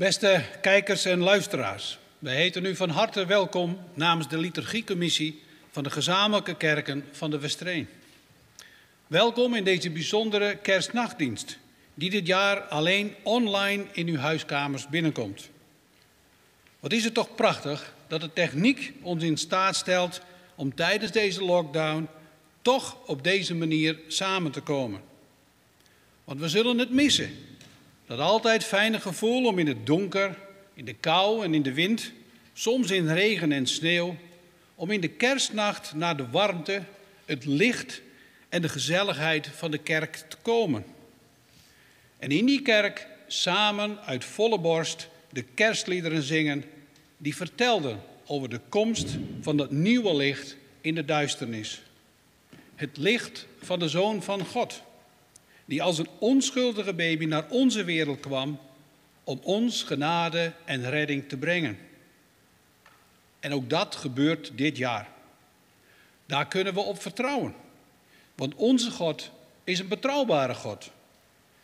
Beste kijkers en luisteraars, wij heten u van harte welkom namens de liturgiecommissie van de gezamenlijke kerken van de Westreen. Welkom in deze bijzondere kerstnachtdienst, die dit jaar alleen online in uw huiskamers binnenkomt. Wat is het toch prachtig dat de techniek ons in staat stelt om tijdens deze lockdown toch op deze manier samen te komen. Want we zullen het missen. Dat altijd fijne gevoel om in het donker, in de kou en in de wind, soms in regen en sneeuw, om in de kerstnacht naar de warmte, het licht en de gezelligheid van de kerk te komen. En in die kerk samen uit volle borst de kerstliederen zingen die vertelden over de komst van dat nieuwe licht in de duisternis. Het licht van de Zoon van God, die als een onschuldige baby naar onze wereld kwam om ons genade en redding te brengen. En ook dat gebeurt dit jaar. Daar kunnen we op vertrouwen, want onze God is een betrouwbare God.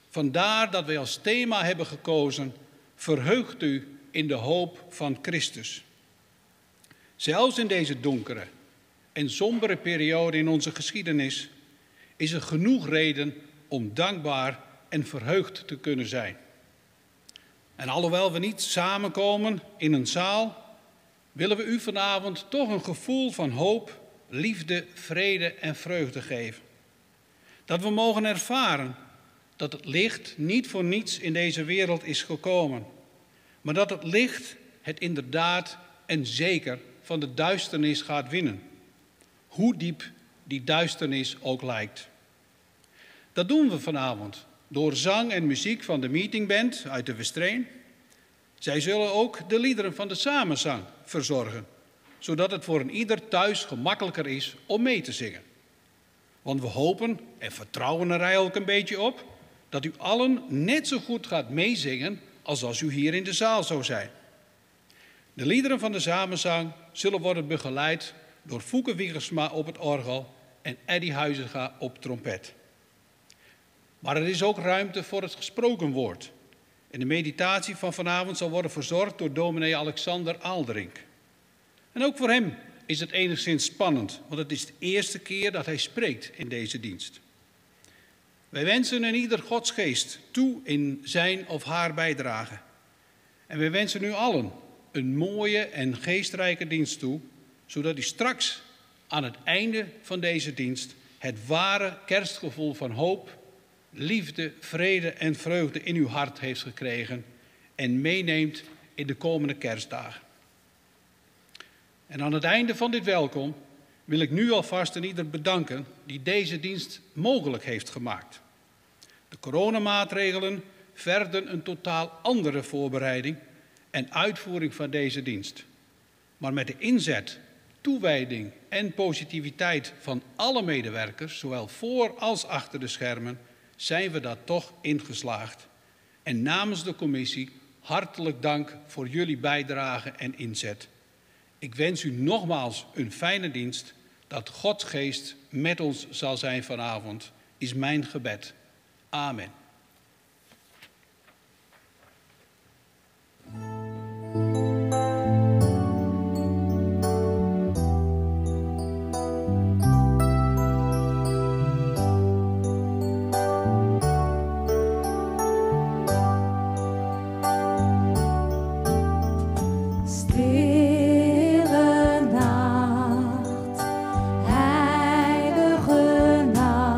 Vandaar dat wij als thema hebben gekozen: verheugt u in de hoop van Christus. Zelfs in deze donkere en sombere periode in onze geschiedenis is er genoeg reden om dankbaar en verheugd te kunnen zijn. En alhoewel we niet samenkomen in een zaal, willen we u vanavond toch een gevoel van hoop, liefde, vrede en vreugde geven. Dat we mogen ervaren dat het licht niet voor niets in deze wereld is gekomen, maar dat het licht het inderdaad en zeker van de duisternis gaat winnen, hoe diep die duisternis ook lijkt. Dat doen we vanavond door zang en muziek van de meetingband uit de Westreen. Zij zullen ook de liederen van de samenzang verzorgen, zodat het voor een ieder thuis gemakkelijker is om mee te zingen. Want we hopen en vertrouwen er eigenlijk een beetje op dat u allen net zo goed gaat meezingen als u hier in de zaal zou zijn. De liederen van de samenzang zullen worden begeleid door Fouke Wiegersma op het orgel en Eddy Huizinga op trompet. Maar er is ook ruimte voor het gesproken woord. En de meditatie van vanavond zal worden verzorgd door dominee Alexander Aalderink. En ook voor hem is het enigszins spannend, want het is de eerste keer dat hij spreekt in deze dienst. Wij wensen in ieder Gods geest toe in zijn of haar bijdrage. En wij wensen u allen een mooie en geestrijke dienst toe, zodat u straks aan het einde van deze dienst het ware kerstgevoel van hoop, liefde, vrede en vreugde in uw hart heeft gekregen en meeneemt in de komende kerstdagen. En aan het einde van dit welkom wil ik nu alvast een ieder bedanken die deze dienst mogelijk heeft gemaakt. De coronamaatregelen verden een totaal andere voorbereiding en uitvoering van deze dienst. Maar met de inzet, toewijding en positiviteit van alle medewerkers, zowel voor als achter de schermen, zijn we daar toch ingeslaagd. En namens de commissie hartelijk dank voor jullie bijdrage en inzet. Ik wens u nogmaals een fijne dienst. Dat Gods geest met ons zal zijn vanavond, is mijn gebed. Amen. Heilige nacht.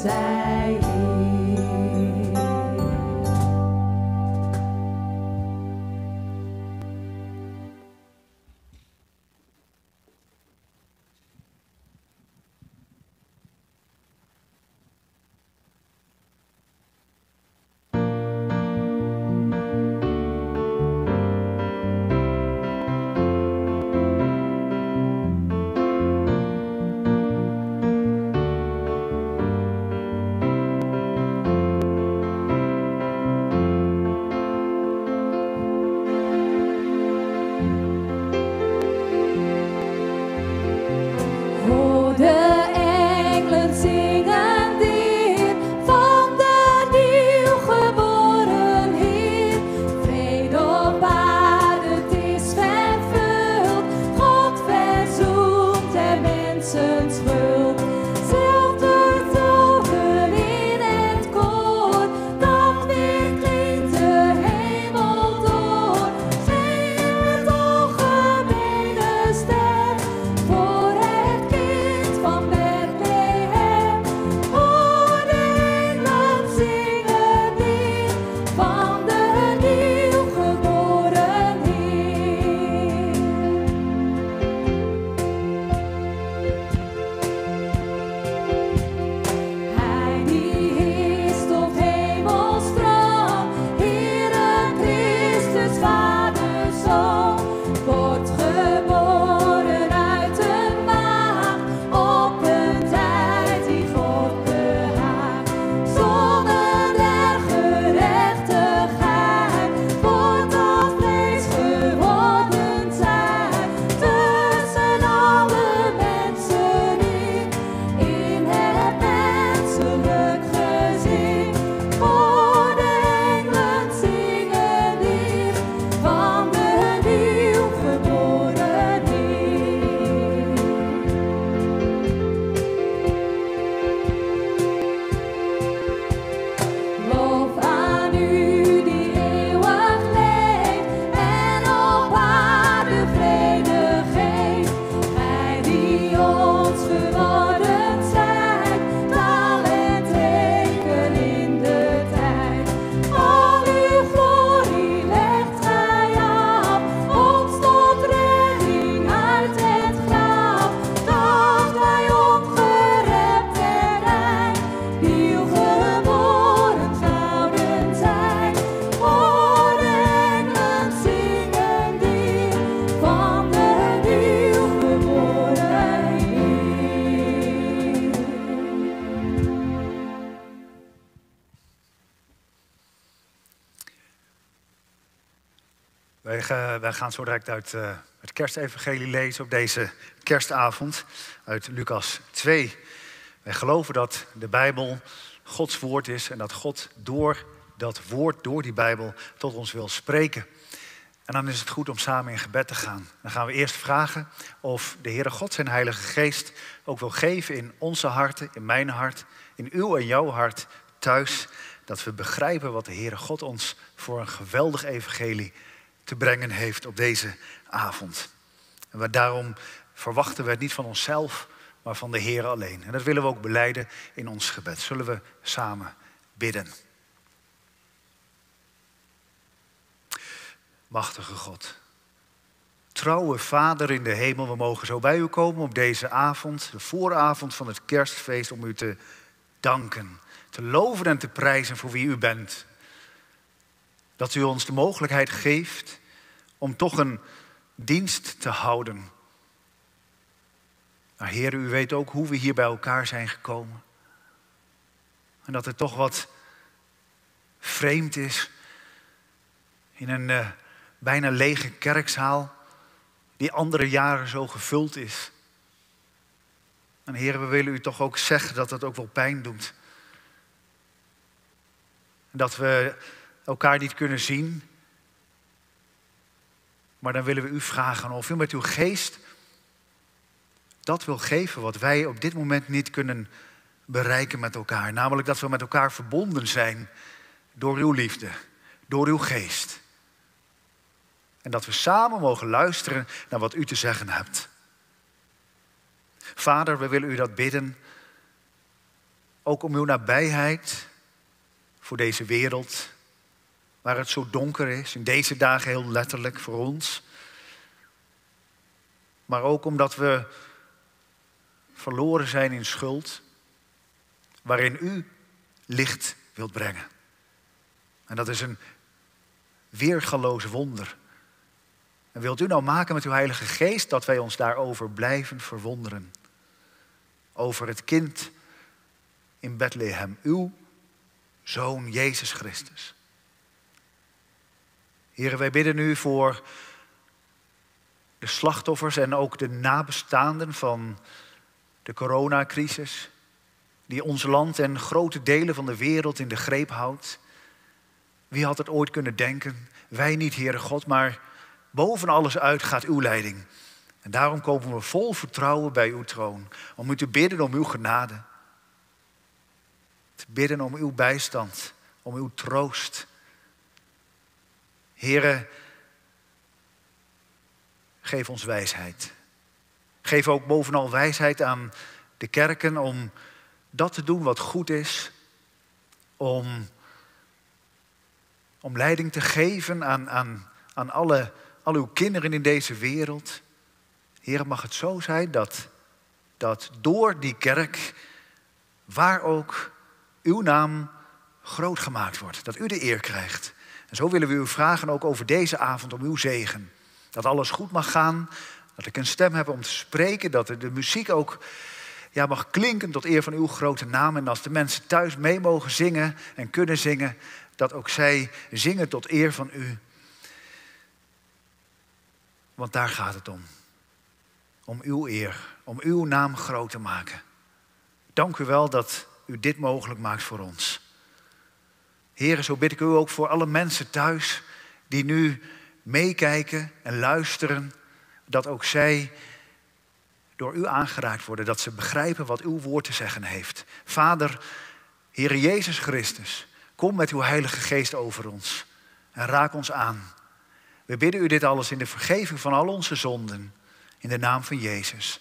zij Heer. Wij gaan zo direct uit het kerstevangelie lezen op deze kerstavond uit Lucas 2. Wij geloven dat de Bijbel Gods woord is en dat God door dat woord, door die Bijbel, tot ons wil spreken. En dan is het goed om samen in gebed te gaan. Dan gaan we eerst vragen of de Heere God zijn Heilige Geest ook wil geven in onze harten, in mijn hart, in uw en jouw hart thuis. Dat we begrijpen wat de Heere God ons voor een geweldig evangelie te brengen heeft op deze avond. En daarom verwachten we het niet van onszelf, maar van de Heer alleen. En dat willen we ook belijden in ons gebed. Zullen we samen bidden. Machtige God, trouwe Vader in de hemel, we mogen zo bij u komen op deze avond, de vooravond van het kerstfeest, om u te danken, te loven en te prijzen voor wie u bent. Dat u ons de mogelijkheid geeft om toch een dienst te houden. Maar Heer, u weet ook hoe we hier bij elkaar zijn gekomen. En dat het toch wat vreemd is in een bijna lege kerkzaal die andere jaren zo gevuld is. En Heer, we willen u toch ook zeggen dat dat ook wel pijn doet. Dat we elkaar niet kunnen zien. Maar dan willen we u vragen of u met uw geest dat wil geven wat wij op dit moment niet kunnen bereiken met elkaar. Namelijk dat we met elkaar verbonden zijn door uw liefde, door uw geest. En dat we samen mogen luisteren naar wat u te zeggen hebt. Vader, we willen u dat bidden. ook om uw nabijheid voor deze wereld, waar het zo donker is, in deze dagen heel letterlijk voor ons. Maar ook omdat we verloren zijn in schuld, waarin u licht wilt brengen. En dat is een weergaloos wonder. En wilt u nou maken met uw Heilige Geest dat wij ons daarover blijven verwonderen. Over het kind in Bethlehem, uw Zoon Jezus Christus. Heren, wij bidden u voor de slachtoffers en ook de nabestaanden van de coronacrisis, die ons land en grote delen van de wereld in de greep houdt. Wie had het ooit kunnen denken? Wij niet, Heere God, maar boven alles uit gaat uw leiding. En daarom komen we vol vertrouwen bij uw troon, om u te bidden om uw genade. Te bidden om uw bijstand, om uw troost. Heere, geef ons wijsheid. Geef ook bovenal wijsheid aan de kerken om dat te doen wat goed is. Om leiding te geven aan al uw kinderen in deze wereld. Heer, mag het zo zijn dat door die kerk, waar ook, uw naam groot gemaakt wordt. Dat u de eer krijgt. En zo willen we u vragen ook over deze avond om uw zegen. Dat alles goed mag gaan. Dat ik een stem heb om te spreken. Dat de muziek ook mag klinken tot eer van uw grote naam. En als de mensen thuis mee mogen zingen en kunnen zingen, dat ook zij zingen tot eer van u. Want daar gaat het om. Om uw eer. Om uw naam groot te maken. Dank u wel dat u dit mogelijk maakt voor ons. Heren, zo bid ik u ook voor alle mensen thuis die nu meekijken en luisteren. Dat ook zij door u aangeraakt worden. Dat ze begrijpen wat uw woord te zeggen heeft. Vader, Heere Jezus Christus, kom met uw Heilige Geest over ons. En raak ons aan. We bidden u dit alles in de vergeving van al onze zonden. In de naam van Jezus.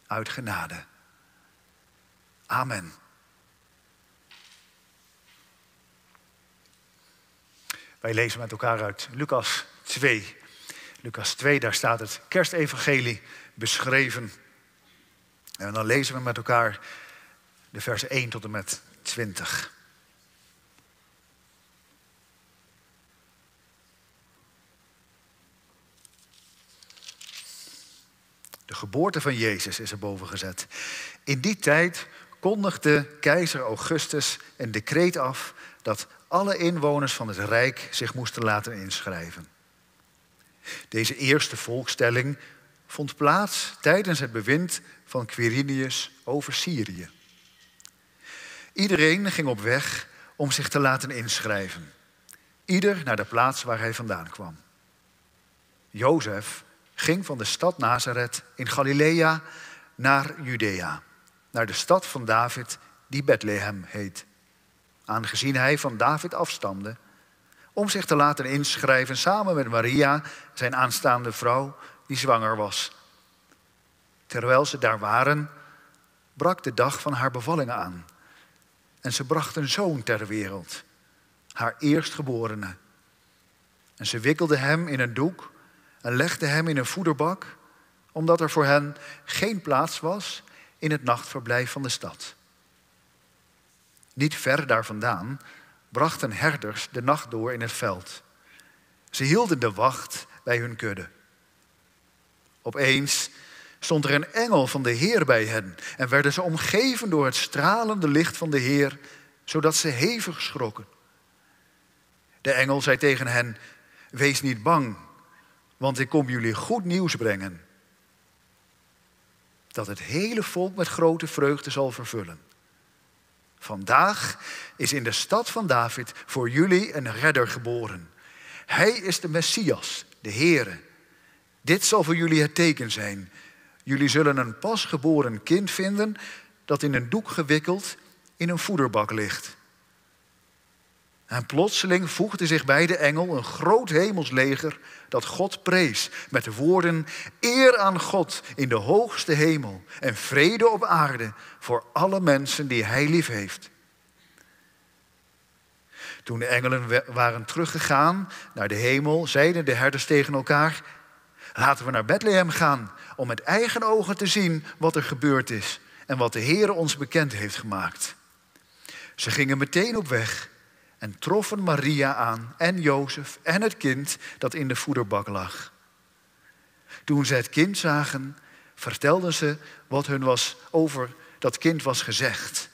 Uit genade. Amen. Wij lezen met elkaar uit Lucas 2. Lucas 2, daar staat het kerstevangelie beschreven. En dan lezen we met elkaar de versen 1 tot en met 20. De geboorte van Jezus is erboven gezet. In die tijd kondigde keizer Augustus een decreet af dat alle inwoners van het Rijk zich moesten laten inschrijven. Deze eerste volkstelling vond plaats tijdens het bewind van Quirinius over Syrië. Iedereen ging op weg om zich te laten inschrijven. Ieder naar de plaats waar hij vandaan kwam. Jozef ging van de stad Nazareth in Galilea naar Judea, naar de stad van David die Bethlehem heet. Aangezien hij van David afstamde, om zich te laten inschrijven samen met Maria, zijn aanstaande vrouw, die zwanger was. Terwijl ze daar waren, brak de dag van haar bevalling aan. En ze bracht een zoon ter wereld, haar eerstgeborene. En ze wikkelde hem in een doek en legde hem in een voederbak, omdat er voor hen geen plaats was in het nachtverblijf van de stad. Niet ver daar vandaan brachten herders de nacht door in het veld. Ze hielden de wacht bij hun kudde. Opeens stond er een engel van de Heer bij hen en werden ze omgeven door het stralende licht van de Heer, zodat ze hevig schrokken. De engel zei tegen hen: wees niet bang, want ik kom jullie goed nieuws brengen, dat het hele volk met grote vreugde zal vervullen. Vandaag is in de stad van David voor jullie een redder geboren. Hij is de Messias, de Heere. Dit zal voor jullie het teken zijn. Jullie zullen een pasgeboren kind vinden dat in een doek gewikkeld in een voederbak ligt. En plotseling voegde zich bij de engel een groot hemelsleger dat God prees met de woorden: eer aan God in de hoogste hemel en vrede op aarde voor alle mensen die hij lief heeft. Toen de engelen waren teruggegaan naar de hemel, zeiden de herders tegen elkaar: laten we naar Bethlehem gaan om met eigen ogen te zien wat er gebeurd is en wat de Heere ons bekend heeft gemaakt. Ze gingen meteen op weg en troffen Maria aan en Jozef en het kind dat in de voederbak lag. Toen ze het kind zagen, vertelden ze wat hun over dat kind was gezegd.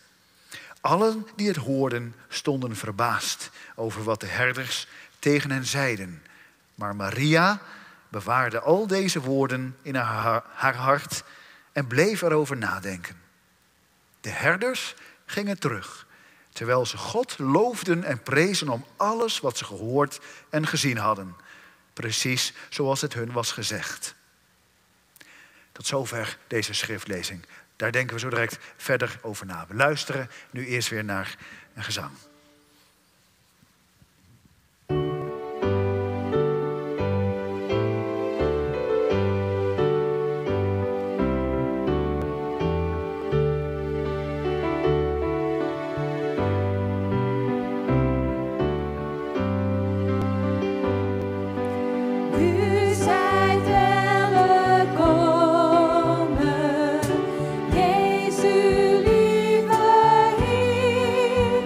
Allen die het hoorden stonden verbaasd over wat de herders tegen hen zeiden. Maar Maria bewaarde al deze woorden in haar hart en bleef erover nadenken. De herders gingen terug, terwijl ze God loofden en prezen om alles wat ze gehoord en gezien hadden. Precies zoals het hun was gezegd. Tot zover deze schriftlezing. Daar denken we zo direct verder over na. We luisteren nu eerst weer naar een gezang. Jezus, lieve Heer.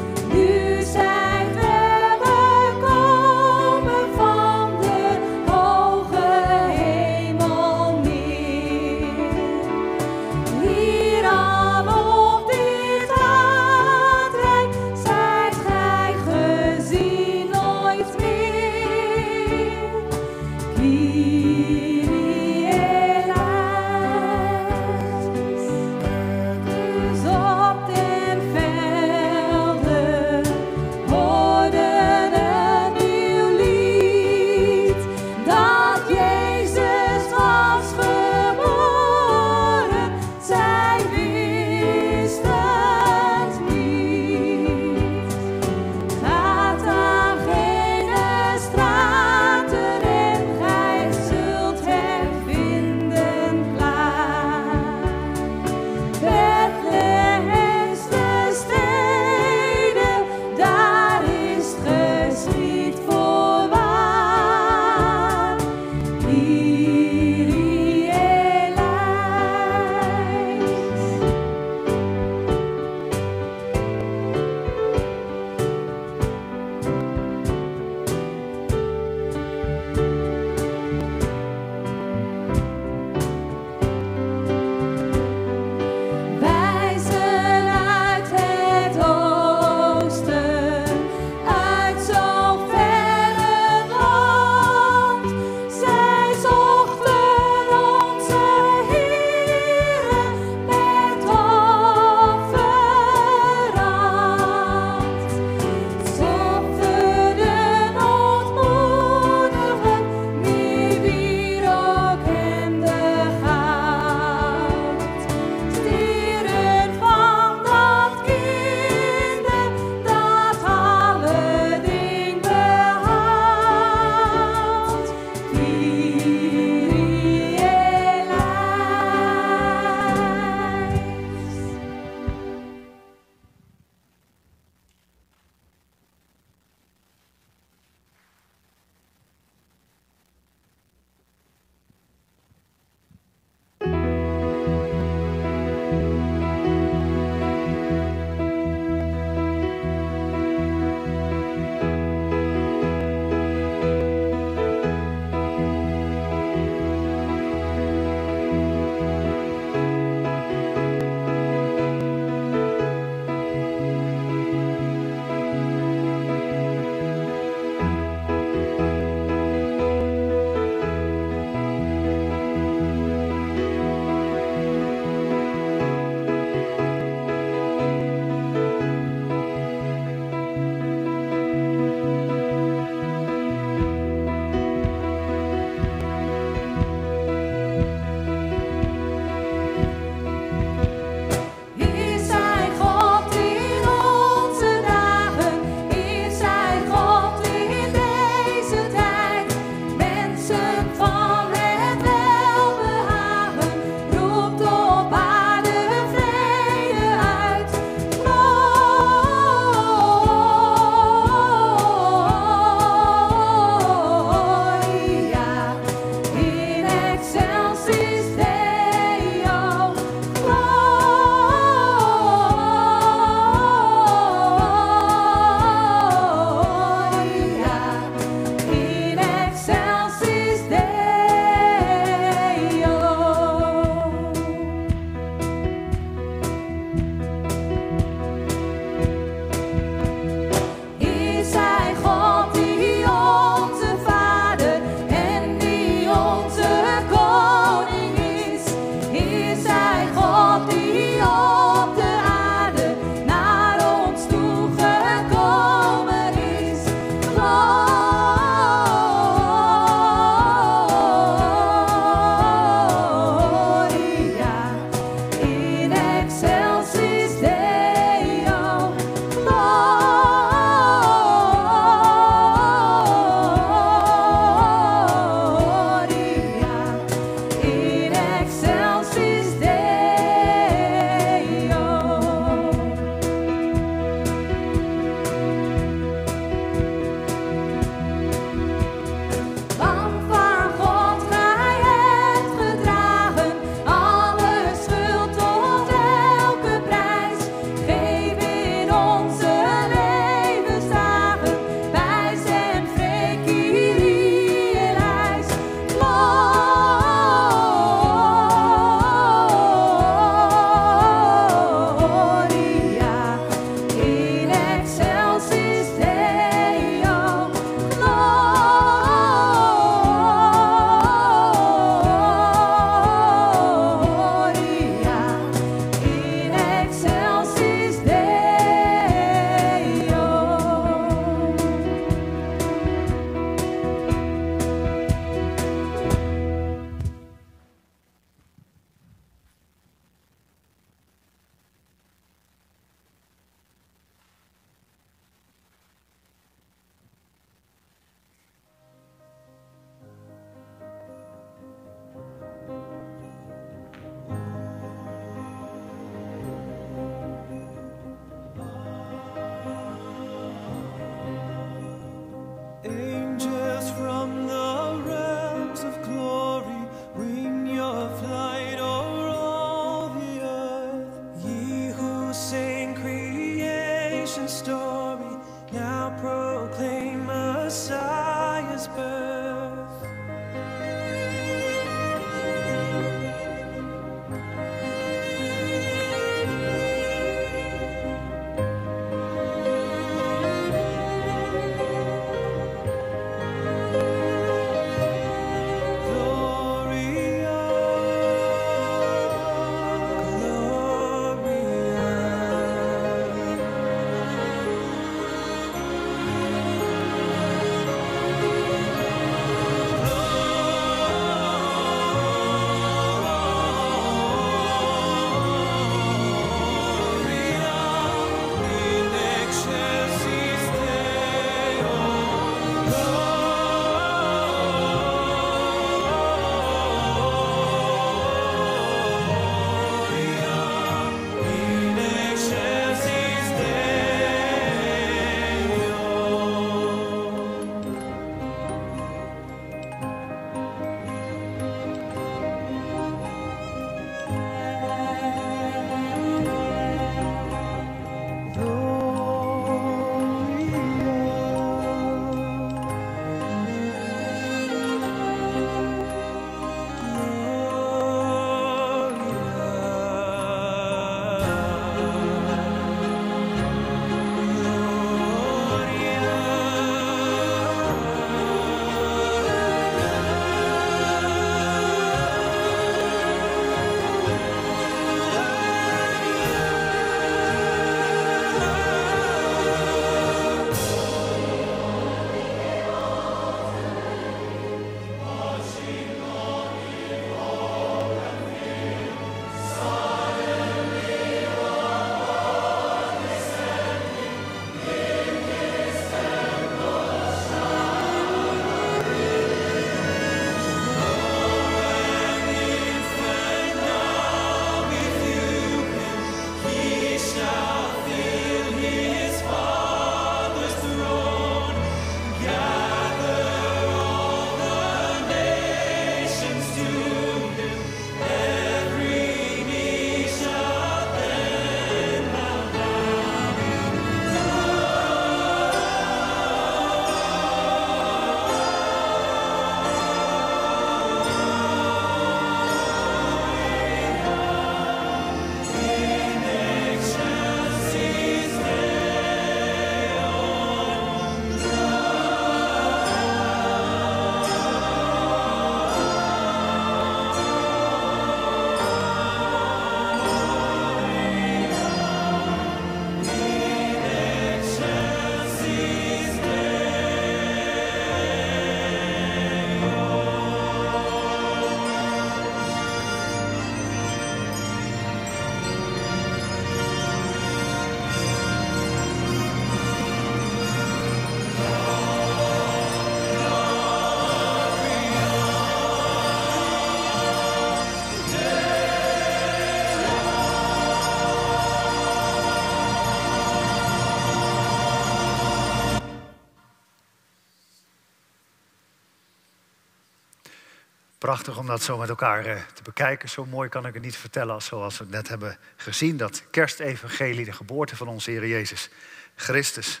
Prachtig om dat zo met elkaar te bekijken. Zo mooi kan ik het niet vertellen als zoals we het net hebben gezien. Dat kerstevangelie, de geboorte van onze Heer Jezus Christus.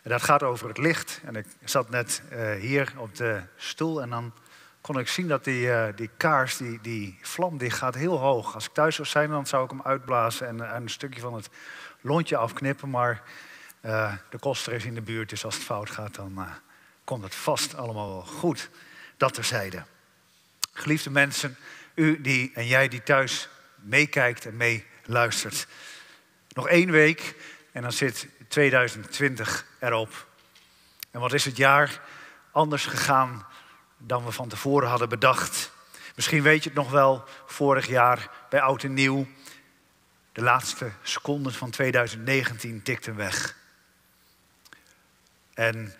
En dat gaat over het licht. En ik zat net hier op de stoel en dan kon ik zien dat die kaars, die vlam, die gaat heel hoog. Als ik thuis zou zijn, dan zou ik hem uitblazen en een stukje van het lontje afknippen. Maar de koster is in de buurt, dus als het fout gaat, dan komt het vast allemaal wel goed. Dat terzijde. Geliefde mensen, u en jij die thuis meekijkt en meeluistert. Nog 1 week en dan zit 2020 erop. En wat is het jaar anders gegaan dan we van tevoren hadden bedacht. Misschien weet je het nog wel, vorig jaar bij Oud en Nieuw. De laatste seconden van 2019 tikten weg. En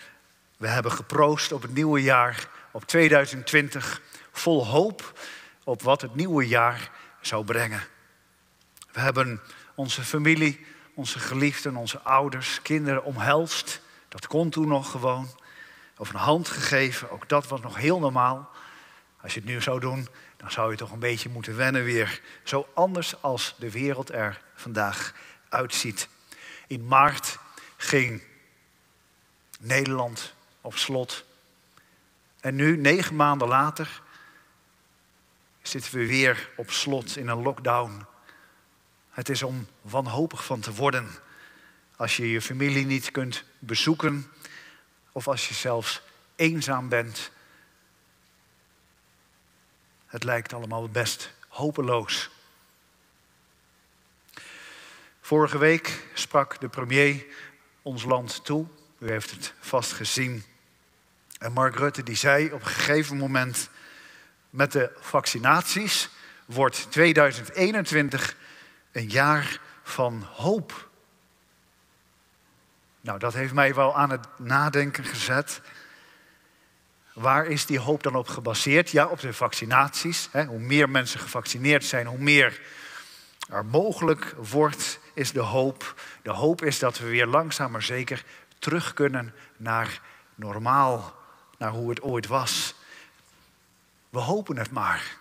we hebben geproost op het nieuwe jaar, op 2020, vol hoop op wat het nieuwe jaar zou brengen. We hebben onze familie, onze geliefden, onze ouders, kinderen omhelst. Dat kon toen nog gewoon. Of een hand gegeven, ook dat was nog heel normaal. Als je het nu zou doen, dan zou je toch een beetje moeten wennen weer. Zo anders als de wereld er vandaag uitziet. In maart ging Nederland op slot. En nu, 9 maanden later, zitten we weer op slot in een lockdown. Het is om wanhopig van te worden. Als je je familie niet kunt bezoeken. Of als je zelfs eenzaam bent. Het lijkt allemaal best hopeloos. Vorige week sprak de premier ons land toe. U heeft het vast gezien. En Mark Rutte die zei op een gegeven moment: met de vaccinaties wordt 2021 een jaar van hoop. Nou, dat heeft mij wel aan het nadenken gezet. Waar is die hoop dan op gebaseerd? Ja, op de vaccinaties. Hoe meer mensen gevaccineerd zijn, hoe meer er mogelijk wordt, is de hoop. De hoop is dat we weer langzaam maar zeker terug kunnen naar normaal. Naar hoe het ooit was. We hopen het maar.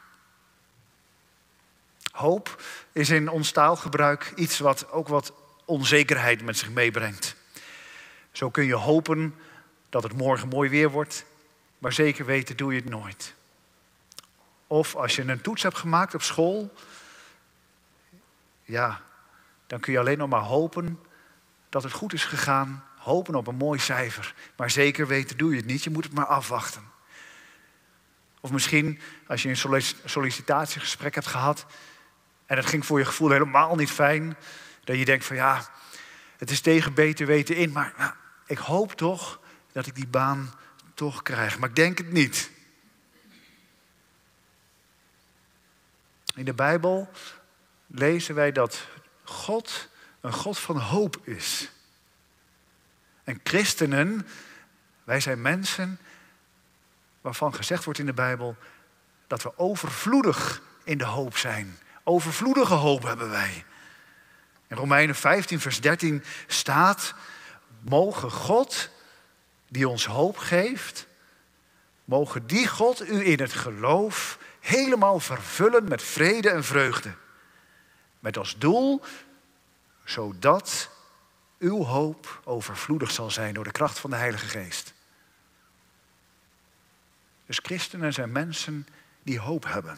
Hoop is in ons taalgebruik iets wat ook wat onzekerheid met zich meebrengt. Zo kun je hopen dat het morgen mooi weer wordt, maar zeker weten doe je het nooit. Of als je een toets hebt gemaakt op school, ja, dan kun je alleen nog maar hopen dat het goed is gegaan. Hopen op een mooi cijfer, maar zeker weten doe je het niet. Je moet het maar afwachten. Of misschien als je een sollicitatiegesprek hebt gehad en het ging voor je gevoel helemaal niet fijn, dat je denkt van ja, het is tegen beter weten in, maar nou, ik hoop toch dat ik die baan toch krijg. Maar ik denk het niet. In de Bijbel lezen wij dat God een God van hoop is. En christenen, wij zijn mensen waarvan gezegd wordt in de Bijbel dat we overvloedig in de hoop zijn. Overvloedige hoop hebben wij. In Romeinen 15 vers 13 staat: mogen God die ons hoop geeft, mogen die God u in het geloof helemaal vervullen met vrede en vreugde. Met als doel, zodat uw hoop overvloedig zal zijn door de kracht van de Heilige Geest. Dus christenen zijn mensen die hoop hebben.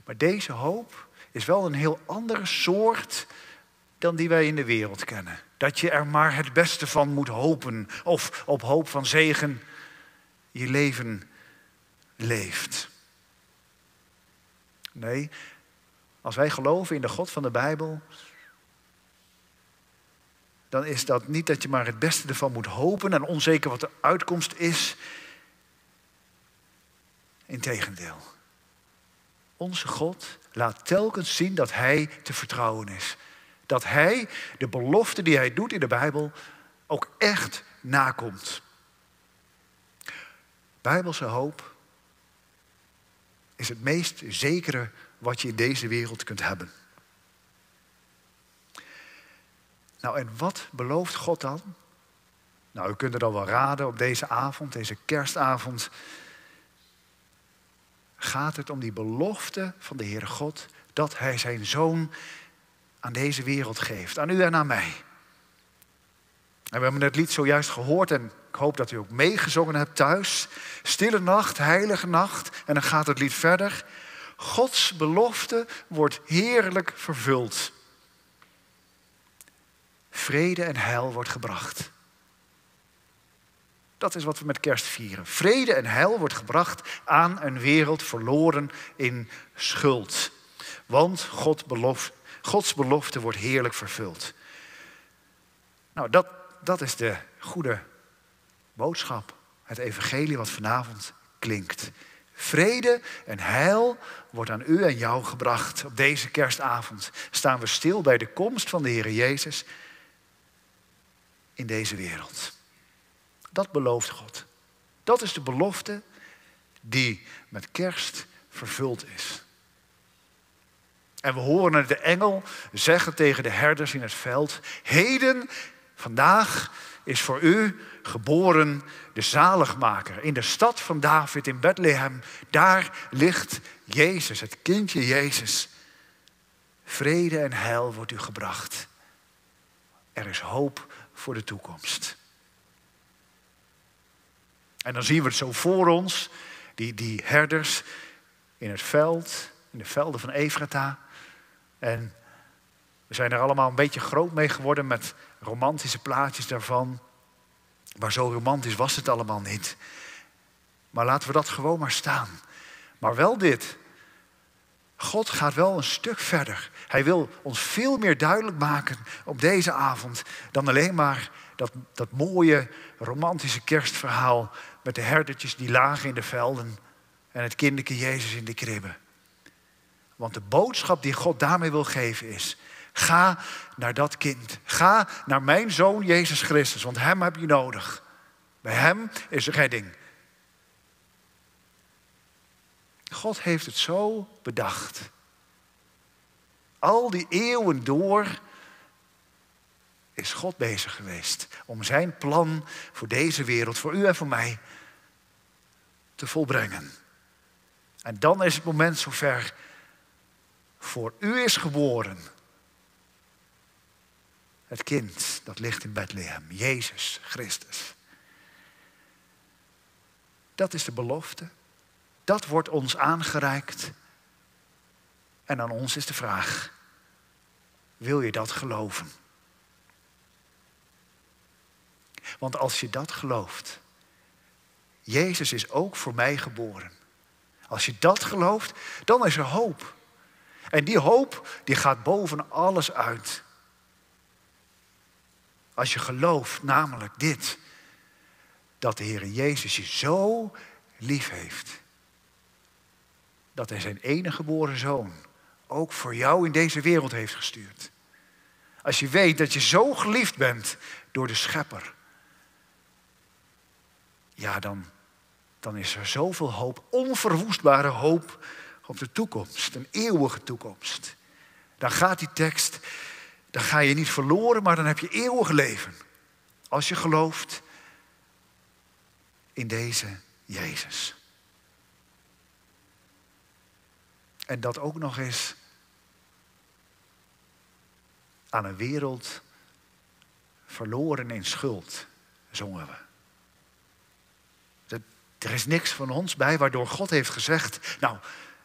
Maar deze hoop is wel een heel andere soort dan die wij in de wereld kennen. Dat je er maar het beste van moet hopen. Of op hoop van zegen je leven leeft. Nee, als wij geloven in de God van de Bijbel, dan is dat niet dat je maar het beste ervan moet hopen en onzeker wat de uitkomst is. Integendeel. Onze God laat telkens zien dat Hij te vertrouwen is. Dat Hij de belofte die Hij doet in de Bijbel ook echt nakomt. Bijbelse hoop is het meest zekere wat je in deze wereld kunt hebben. Nou, en wat belooft God dan? Nou, u kunt het al wel raden op deze avond, deze kerstavond. Gaat het om die belofte van de Heere God dat Hij zijn Zoon aan deze wereld geeft. Aan u en aan mij. En we hebben het lied zojuist gehoord en ik hoop dat u ook meegezongen hebt thuis. Stille nacht, heilige nacht. En dan gaat het lied verder. Gods belofte wordt heerlijk vervuld. Vrede en heil wordt gebracht. Dat is wat we met kerst vieren. Vrede en heil wordt gebracht aan een wereld verloren in schuld. Want Gods belofte wordt heerlijk vervuld. Nou, dat is de goede boodschap. Het evangelie wat vanavond klinkt. Vrede en heil wordt aan u en jou gebracht. Op deze kerstavond staan we stil bij de komst van de Heer Jezus in deze wereld. Dat belooft God. Dat is de belofte die met kerst vervuld is. En we horen de engel zeggen tegen de herders in het veld: heden, vandaag is voor u geboren de zaligmaker. In de stad van David in Bethlehem, daar ligt Jezus, het kindje Jezus. Vrede en heil wordt u gebracht. Er is hoop voor de toekomst. En dan zien we het zo voor ons, die herders in het veld, in de velden van Efrata. En we zijn er allemaal een beetje groot mee geworden met romantische plaatjes daarvan. Maar zo romantisch was het allemaal niet. Maar laten we dat gewoon maar staan. Maar wel dit. God gaat wel een stuk verder. Hij wil ons veel meer duidelijk maken op deze avond dan alleen maar dat mooie romantische kerstverhaal met de herdertjes die lagen in de velden en het kinderke Jezus in de kribbe. Want de boodschap die God daarmee wil geven is: ga naar dat kind. Ga naar mijn Zoon Jezus Christus, want Hem heb je nodig. Bij Hem is redding. God heeft het zo bedacht. Al die eeuwen door is God bezig geweest om zijn plan voor deze wereld, voor u en voor mij, te volbrengen. En dan is het moment zover. Voor u is geboren het kind dat ligt in Bethlehem, Jezus Christus. Dat is de belofte. Dat wordt ons aangereikt. En aan ons is de vraag: wil je dat geloven? Want als je dat gelooft, Jezus is ook voor mij geboren. Als je dat gelooft, dan is er hoop. En die hoop, die gaat boven alles uit. Als je gelooft, namelijk dit: dat de Heer Jezus je zo lief heeft. Dat Hij zijn enige geboren Zoon ook voor jou in deze wereld heeft gestuurd. Als je weet dat je zo geliefd bent door de Schepper. Ja, dan is er zoveel hoop, onverwoestbare hoop op de toekomst. Een eeuwige toekomst. Dan gaat die tekst, dan ga je niet verloren, maar dan heb je eeuwig leven. Als je gelooft in deze Jezus. En dat ook nog eens aan een wereld verloren in schuld, zongen we. Er is niks van ons bij waardoor God heeft gezegd: nou,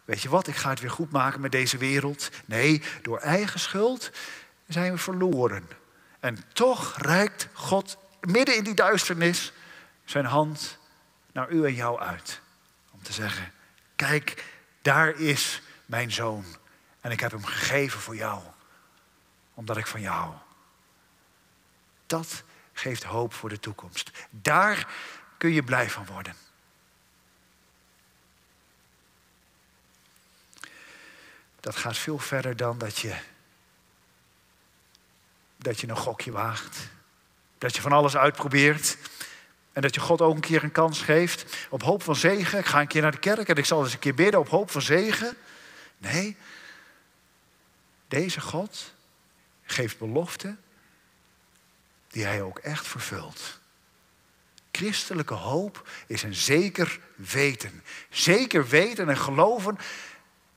weet je wat, ik ga het weer goed maken met deze wereld. Nee, door eigen schuld zijn we verloren. En toch reikt God midden in die duisternis zijn hand naar u en jou uit. Om te zeggen: kijk, daar is mijn Zoon. En ik heb hem gegeven voor jou. Omdat ik van jou hou. Dat geeft hoop voor de toekomst. Daar kun je blij van worden. Dat gaat veel verder dan dat je een gokje waagt. Dat je van alles uitprobeert. En dat je God ook een keer een kans geeft. Op hoop van zegen. Ik ga een keer naar de kerk en ik zal eens een keer bidden op hoop van zegen. Nee. Deze God geeft beloften die Hij ook echt vervult. christelijke hoop is een zeker weten. Zeker weten en geloven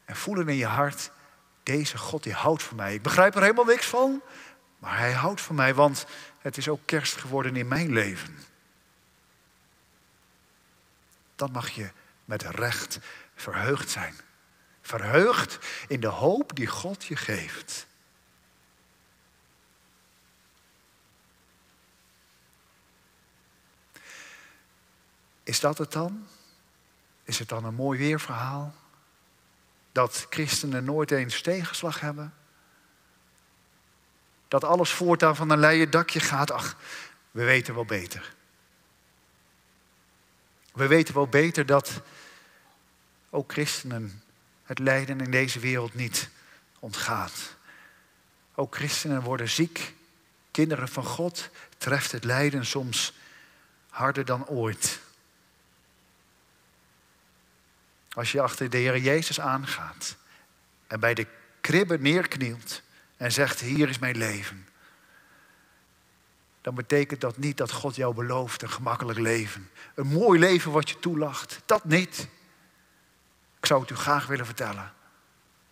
en voelen in je hart, deze God die houdt van mij. Ik begrijp er helemaal niks van, maar hij houdt van mij, want het is ook kerst geworden in mijn leven. Dan mag je met recht verheugd zijn. Verheugd in de hoop die God je geeft. Is dat het dan? Is het dan een mooi weerverhaal? Dat christenen nooit eens tegenslag hebben? Dat alles voortaan van een leien dakje gaat? Ach, we weten wel beter. We weten wel beter dat ook christenen het lijden in deze wereld niet ontgaat. Ook christenen worden ziek. Kinderen van God treft het lijden soms harder dan ooit. Als je achter de Heer Jezus aangaat en bij de kribbe neerknielt en zegt, hier is mijn leven. Dan betekent dat niet dat God jou belooft een gemakkelijk leven. Een mooi leven wat je toelacht. Dat niet. Ik zou het u graag willen vertellen.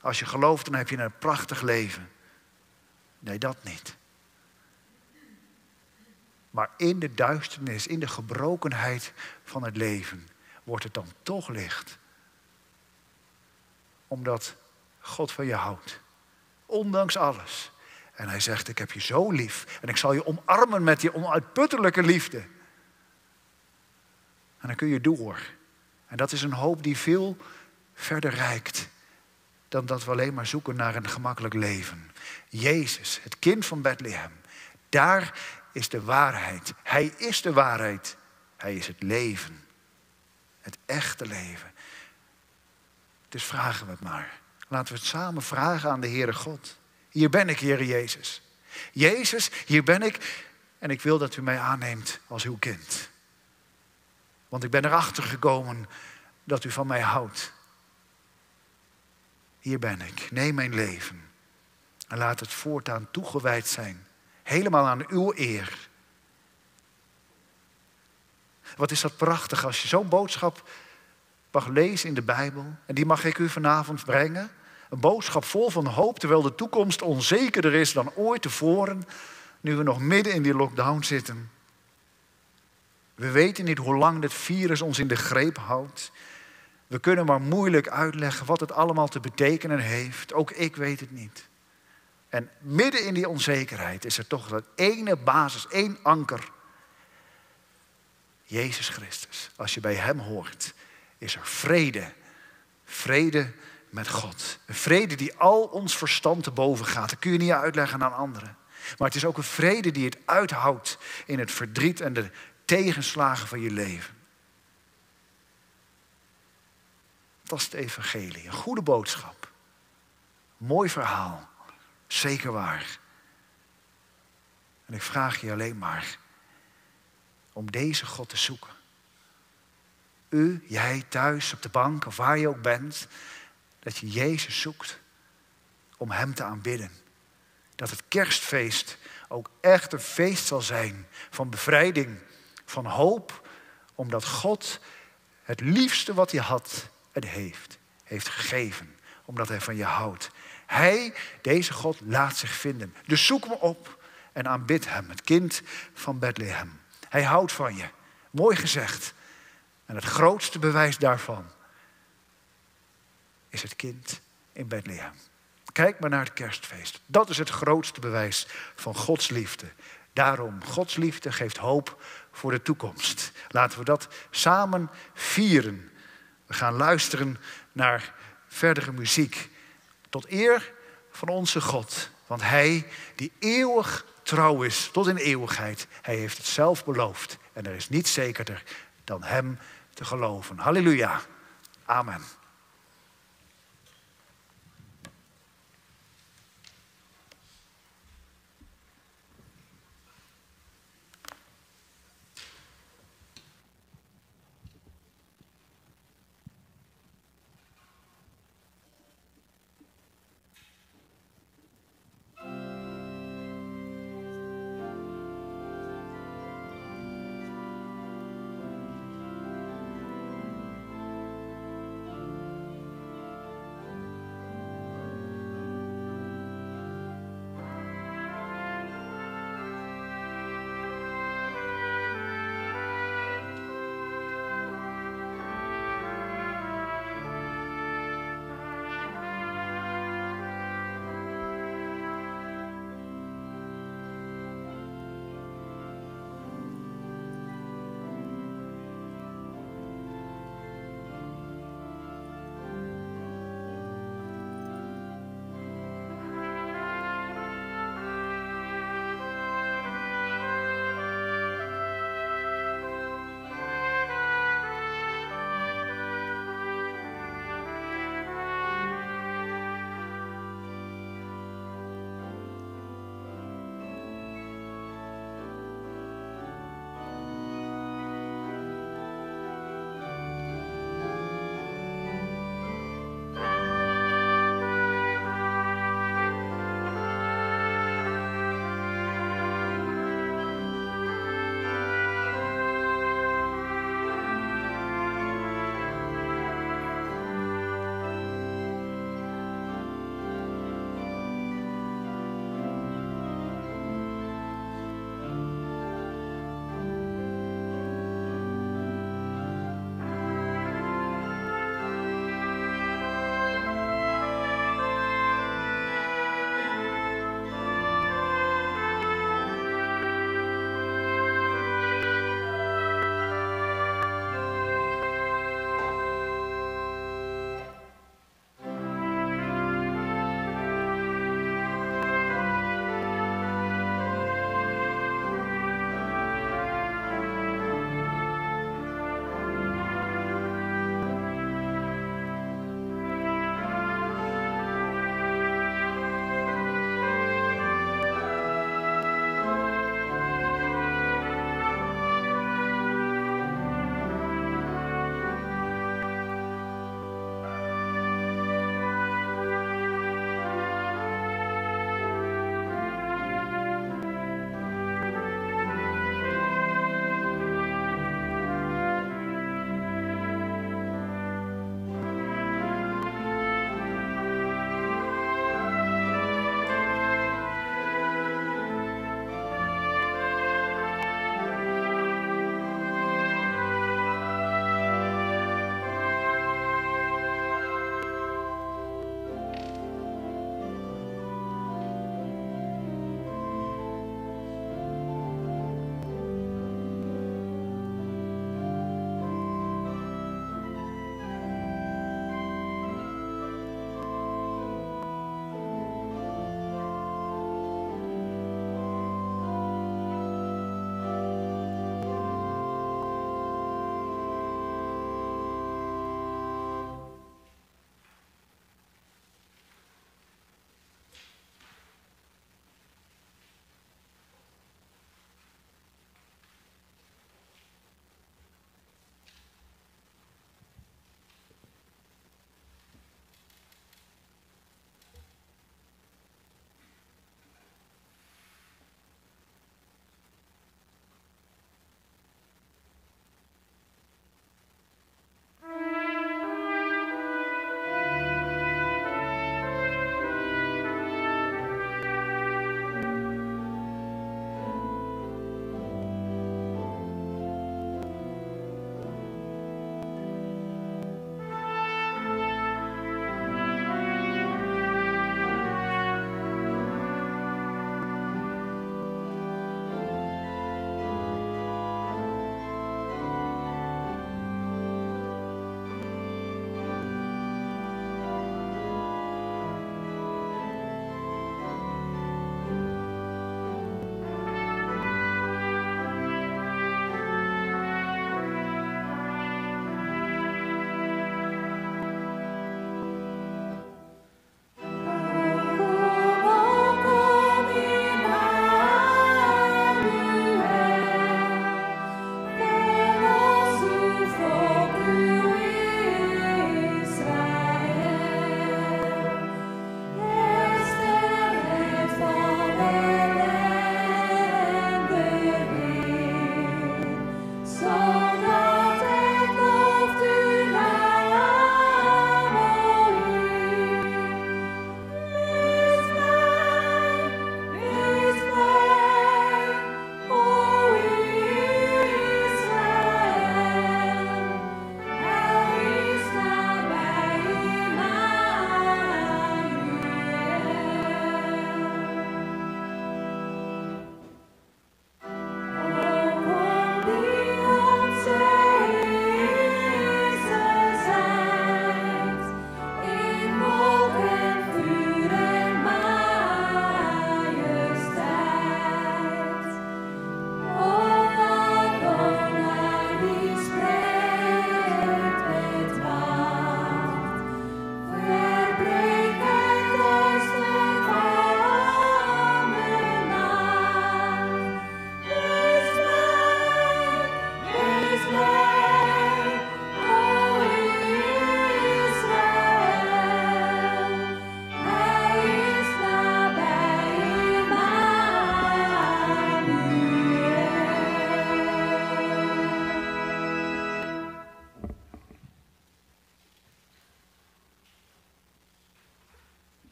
Als je gelooft, dan heb je een prachtig leven. Nee, dat niet. Maar in de duisternis, in de gebrokenheid van het leven, wordt het dan toch licht. Omdat God van je houdt. Ondanks alles. En hij zegt, ik heb je zo lief. En ik zal je omarmen met die onuitputtelijke liefde. En dan kun je door. En dat is een hoop die veel verder reikt. Dan dat we alleen maar zoeken naar een gemakkelijk leven. Jezus, het kind van Bethlehem. Daar is de waarheid. Hij is de waarheid. Hij is het leven. Het echte leven. Dus vragen we het maar. Laten we het samen vragen aan de Heere God. Hier ben ik, Heere Jezus. Jezus, hier ben ik en ik wil dat u mij aanneemt als uw kind. Want ik ben erachter gekomen dat u van mij houdt. Hier ben ik, neem mijn leven. En laat het voortaan toegewijd zijn. Helemaal aan uw eer. Wat is dat prachtig als je zo'n boodschap mag lezen in de Bijbel. En die mag ik u vanavond brengen. Een boodschap vol van hoop, terwijl de toekomst onzekerder is dan ooit tevoren. Nu we nog midden in die lockdown zitten. We weten niet hoe lang dit virus ons in de greep houdt. We kunnen maar moeilijk uitleggen wat het allemaal te betekenen heeft. Ook ik weet het niet. En midden in die onzekerheid is er toch dat ene basis, één anker. Jezus Christus. Als je bij hem hoort, is er vrede. Vrede met God. Een vrede die al ons verstand te boven gaat. Dat kun je niet uitleggen aan anderen. Maar het is ook een vrede die het uithoudt in het verdriet en de tegenslagen van je leven. Dat is het evangelie. Een goede boodschap. Mooi verhaal. Zeker waar. En ik vraag je alleen maar om deze God te zoeken. U, jij thuis op de bank of waar je ook bent. Dat je Jezus zoekt om hem te aanbidden. Dat het kerstfeest ook echt een feest zal zijn van bevrijding, van hoop. Omdat God het liefste wat hij had en heeft gegeven. Omdat hij van je houdt. Hij, deze God, laat zich vinden. Dus zoek hem op en aanbid hem, het kind van Bethlehem. Hij houdt van je. Mooi gezegd. En het grootste bewijs daarvan is het kind in Bethlehem. Kijk maar naar het kerstfeest. Dat is het grootste bewijs van Gods liefde. Daarom, Gods liefde geeft hoop voor de toekomst. Laten we dat samen vieren. We gaan luisteren naar verdere muziek. Tot eer van onze God. Want hij die eeuwig trouw is tot in eeuwigheid. Hij heeft het zelf beloofd. En er is niets zekerder dan hem te geloven. Halleluja. Amen.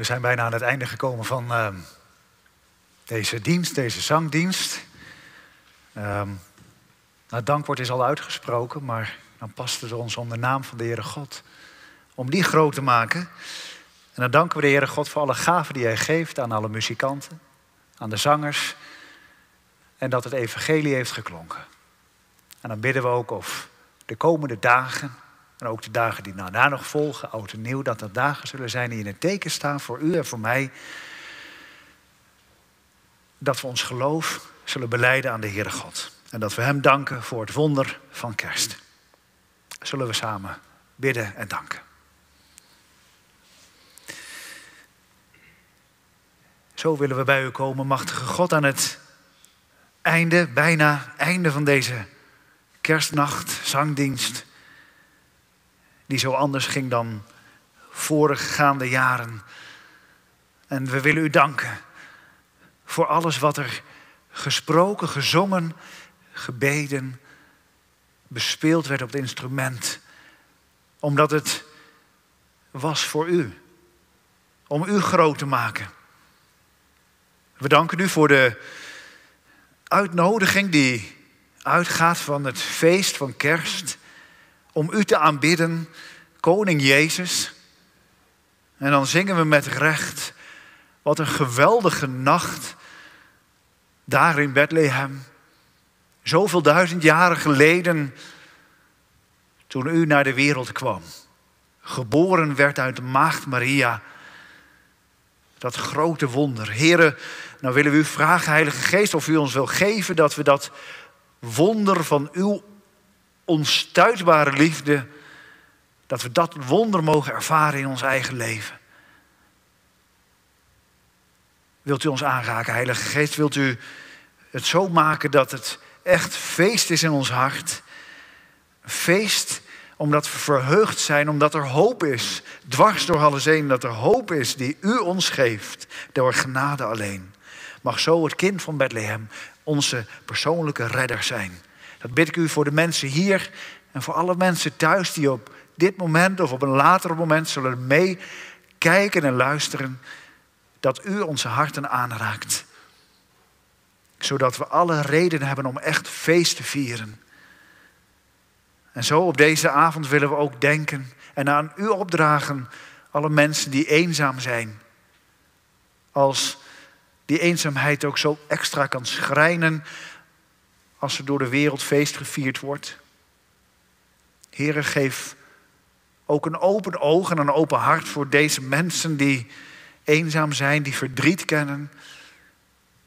We zijn bijna aan het einde gekomen van deze dienst, deze zangdienst. Het dankwoord is al uitgesproken, maar dan past het ons om de naam van de Heere God, om die groot te maken. En dan danken we de Heere God voor alle gaven die Hij geeft aan alle muzikanten, aan de zangers. En dat het evangelie heeft geklonken. En dan bidden we ook of de komende dagen, en ook de dagen die daarna nog volgen, oud en nieuw, dat er dagen zullen zijn die in het teken staan voor u en voor mij. Dat we ons geloof zullen belijden aan de Heere God. En dat we Hem danken voor het wonder van kerst. Zullen we samen bidden en danken. Zo willen we bij u komen, machtige God, aan het einde, bijna einde van deze kerstnacht, zangdienst. Die zo anders ging dan voorgaande jaren. En we willen u danken voor alles wat er gesproken, gezongen, gebeden, bespeeld werd op het instrument. Omdat het was voor u. Om u groot te maken. We danken u voor de uitnodiging die uitgaat van het feest van kerst. Om u te aanbidden, Koning Jezus. En dan zingen we met recht. Wat een geweldige nacht. Daar in Bethlehem. Zoveel 1000 jaren geleden. Toen u naar de wereld kwam. Geboren werd uit de maagd Maria. Dat grote wonder. Here, nou willen we u vragen, Heilige Geest, of u ons wil geven dat we dat wonder van uw onstuitbare liefde, dat we dat wonder mogen ervaren in ons eigen leven. Wilt u ons aanraken, Heilige Geest? Wilt u het zo maken dat het echt feest is in ons hart? Feest omdat we verheugd zijn, omdat er hoop is. Dwars door alles heen, dat er hoop is die u ons geeft. Door genade alleen. Mag zo het kind van Bethlehem onze persoonlijke redder zijn. Dat bid ik u voor de mensen hier en voor alle mensen thuis die op dit moment of op een later moment zullen meekijken en luisteren. Dat u onze harten aanraakt. Zodat we alle reden hebben om echt feest te vieren. En zo op deze avond willen we ook denken en aan u opdragen alle mensen die eenzaam zijn. Als die eenzaamheid ook zo extra kan schrijnen als er door de wereld feest gevierd wordt. Heere, geef ook een open oog en een open hart voor deze mensen die eenzaam zijn, die verdriet kennen,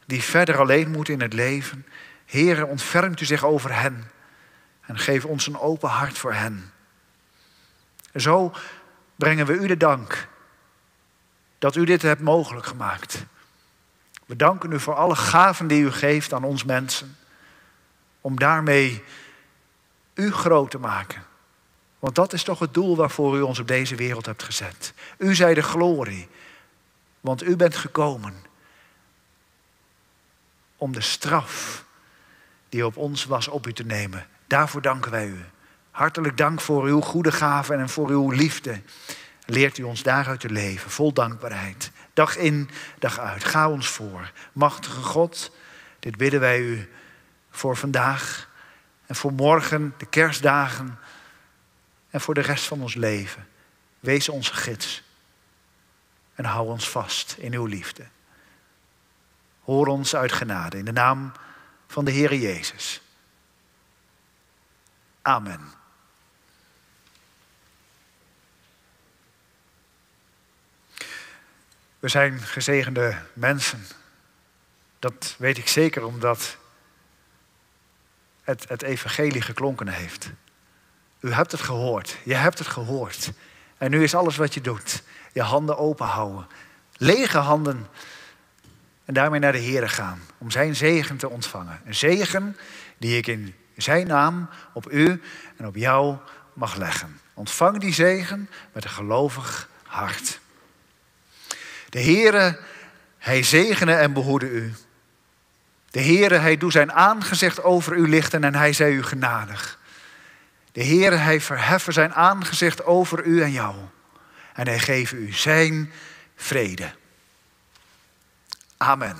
die verder alleen moeten in het leven. Heere, ontfermt u zich over hen en geef ons een open hart voor hen. En zo brengen we u de dank dat u dit hebt mogelijk gemaakt. We danken u voor alle gaven die u geeft aan ons mensen. Om daarmee u groot te maken. Want dat is toch het doel waarvoor u ons op deze wereld hebt gezet. U zij de glorie. Want u bent gekomen om de straf die op ons was op u te nemen. Daarvoor danken wij u. Hartelijk dank voor uw goede gaven en voor uw liefde. Leert u ons daaruit te leven, vol dankbaarheid. Dag in, dag uit. Ga ons voor. Machtige God, dit bidden wij u voor vandaag en voor morgen, de kerstdagen en voor de rest van ons leven. Wees onze gids. en hou ons vast in uw liefde. Hoor ons uit genade in de naam van de Heere Jezus. Amen. We zijn gezegende mensen. Dat weet ik zeker omdat het evangelie geklonken heeft. U hebt het gehoord. Je hebt het gehoord. En nu is alles wat je doet. Je handen open houden. Lege handen. En daarmee naar de Heere gaan. Om zijn zegen te ontvangen. Een zegen die ik in zijn naam op u en op jou mag leggen. Ontvang die zegen met een gelovig hart. De Heere, hij zegene en behoede u. De Heere, hij doet zijn aangezicht over u lichten en hij zij u genadig. De Heere, hij verheffen zijn aangezicht over u en jou. En hij geeft u zijn vrede. Amen.